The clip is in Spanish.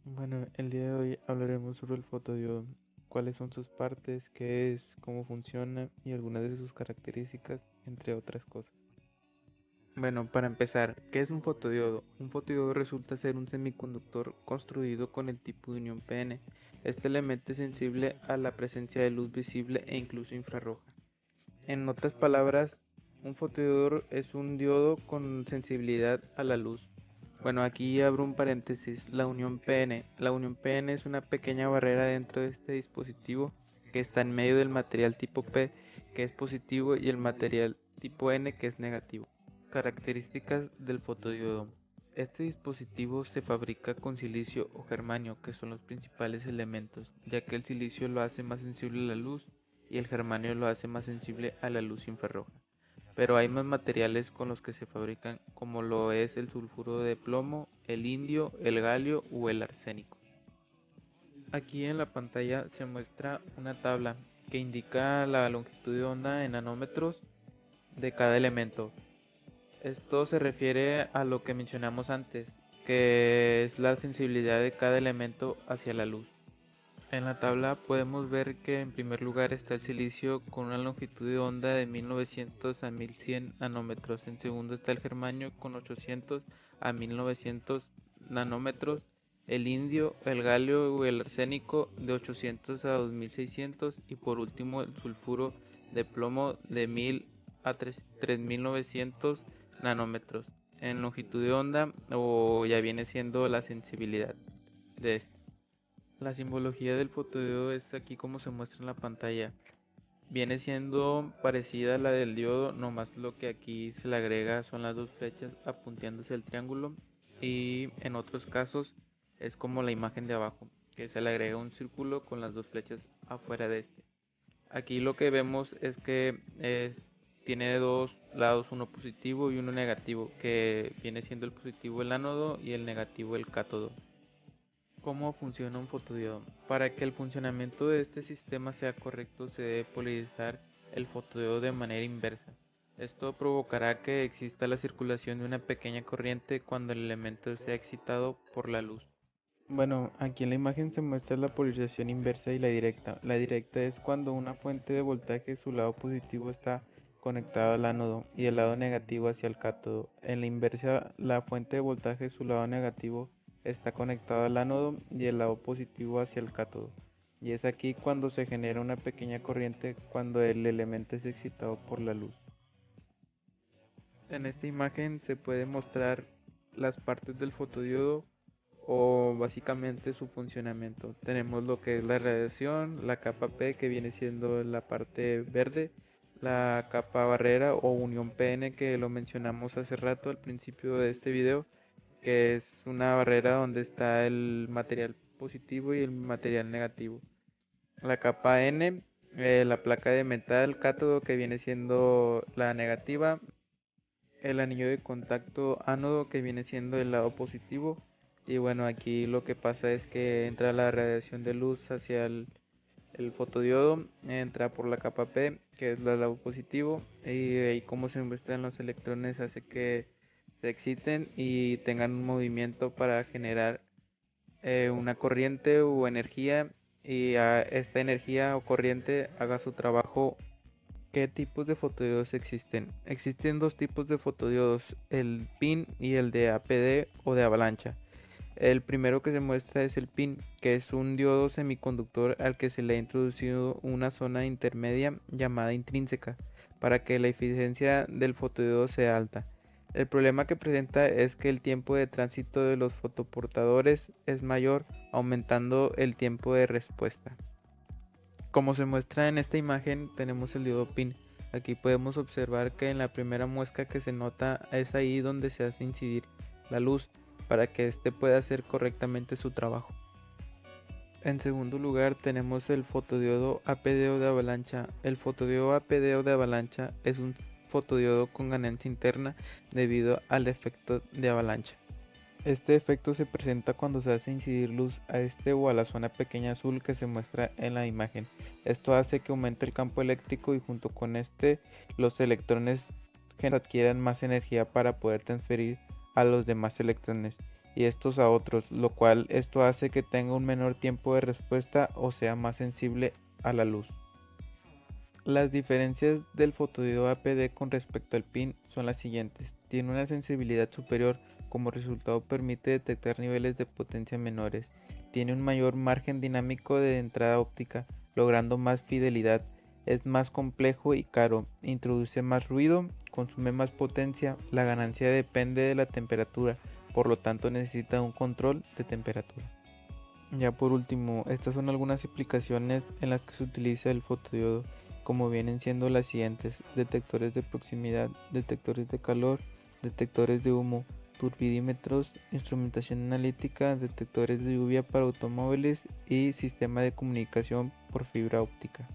Bueno, el día de hoy hablaremos sobre el fotodiodo, cuáles son sus partes, qué es, cómo funciona y algunas de sus características, entre otras cosas. Bueno, para empezar, ¿qué es un fotodiodo? Un fotodiodo resulta ser un semiconductor construido con el tipo de unión P-N. Este elemento es sensible a la presencia de luz visible e incluso infrarroja. En otras palabras, un fotodiodo es un diodo con sensibilidad a la luz. Bueno, aquí abro un paréntesis, la unión P-N. La unión P-N es una pequeña barrera dentro de este dispositivo que está en medio del material tipo P, que es positivo, y el material tipo N, que es negativo. Características del fotodiodo. Este dispositivo se fabrica con silicio o germanio, que son los principales elementos, ya que el silicio lo hace más sensible a la luz y el germanio lo hace más sensible a la luz infrarroja. Pero hay más materiales con los que se fabrican, como lo es el sulfuro de plomo, el indio, el galio o el arsénico. Aquí en la pantalla se muestra una tabla que indica la longitud de onda en nanómetros de cada elemento. Esto se refiere a lo que mencionamos antes, que es la sensibilidad de cada elemento hacia la luz. En la tabla podemos ver que en primer lugar está el silicio con una longitud de onda de 1900 a 1100 nanómetros. En segundo está el germanio con 800 a 1900 nanómetros. El indio, el galio o el arsénico de 800 a 2600. Y por último el sulfuro de plomo de 1000 a 3900 nanómetros. En longitud de onda, o ya viene siendo la sensibilidad de este. La simbología del fotodiodo es aquí como se muestra en la pantalla. Viene siendo parecida a la del diodo, nomás lo que aquí se le agrega son las dos flechas apuntándose al triángulo, y en otros casos es como la imagen de abajo, que se le agrega un círculo con las dos flechas afuera de este. Aquí lo que vemos es que tiene dos lados, uno positivo y uno negativo, que viene siendo el positivo el ánodo y el negativo el cátodo. ¿Cómo funciona un fotodiodo? Para que el funcionamiento de este sistema sea correcto, se debe polarizar el fotodiodo de manera inversa. Esto provocará que exista la circulación de una pequeña corriente cuando el elemento sea excitado por la luz. Bueno, aquí en la imagen se muestra la polarización inversa y la directa. La directa es cuando una fuente de voltaje, su lado positivo está conectado al ánodo y el lado negativo hacia el cátodo. En la inversa, la fuente de voltaje, su lado negativo está conectado al ánodo y el lado positivo hacia el cátodo. Y es aquí cuando se genera una pequeña corriente cuando el elemento es excitado por la luz. En esta imagen se puede mostrar las partes del fotodiodo o básicamente su funcionamiento. Tenemos lo que es la radiación, la capa P, que viene siendo la parte verde, la capa barrera o unión PN, que lo mencionamos hace rato al principio de este video, que es una barrera donde está el material positivo y el material negativo. La capa N, la placa de metal cátodo, que viene siendo la negativa, el anillo de contacto ánodo, que viene siendo el lado positivo. Y bueno, aquí lo que pasa es que entra la radiación de luz hacia el fotodiodo, entra por la capa P, que es el lado positivo, y ahí como se muestran los electrones hace que se exciten y tengan un movimiento para generar una corriente o energía, y a esta energía o corriente haga su trabajo. ¿Qué tipos de fotodiodos existen? Existen dos tipos de fotodiodos, el PIN y el de APD o de avalancha. El primero que se muestra es el PIN, que es un diodo semiconductor al que se le ha introducido una zona intermedia llamada intrínseca para que la eficiencia del fotodiodo sea alta. El problema que presenta es que el tiempo de tránsito de los fotoportadores es mayor, aumentando el tiempo de respuesta. Como se muestra en esta imagen, tenemos el diodo PIN. Aquí podemos observar que en la primera muesca que se nota es ahí donde se hace incidir la luz para que éste pueda hacer correctamente su trabajo. En segundo lugar tenemos el fotodiodo APD de avalancha. El fotodiodo APD de avalancha es un fotodiodo con ganancia interna debido al efecto de avalancha. Este efecto se presenta cuando se hace incidir luz a este o a la zona pequeña azul que se muestra en la imagen. Esto hace que aumente el campo eléctrico y junto con este los electrones adquieran más energía para poder transferir a los demás electrones. y estos a otros, lo cual esto hace que tenga un menor tiempo de respuesta o sea más sensible a la luz. Las diferencias del fotodiodo APD con respecto al PIN son las siguientes. Tiene una sensibilidad superior, como resultado permite detectar niveles de potencia menores. Tiene un mayor margen dinámico de entrada óptica, logrando más fidelidad. Es más complejo y caro, introduce más ruido, consume más potencia, la ganancia depende de la temperatura, por lo tanto necesita un control de temperatura. Ya por último, estas son algunas aplicaciones en las que se utiliza el fotodiodo, como vienen siendo las siguientes: detectores de proximidad, detectores de calor, detectores de humo, turbidímetros, instrumentación analítica, detectores de lluvia para automóviles y sistema de comunicación por fibra óptica.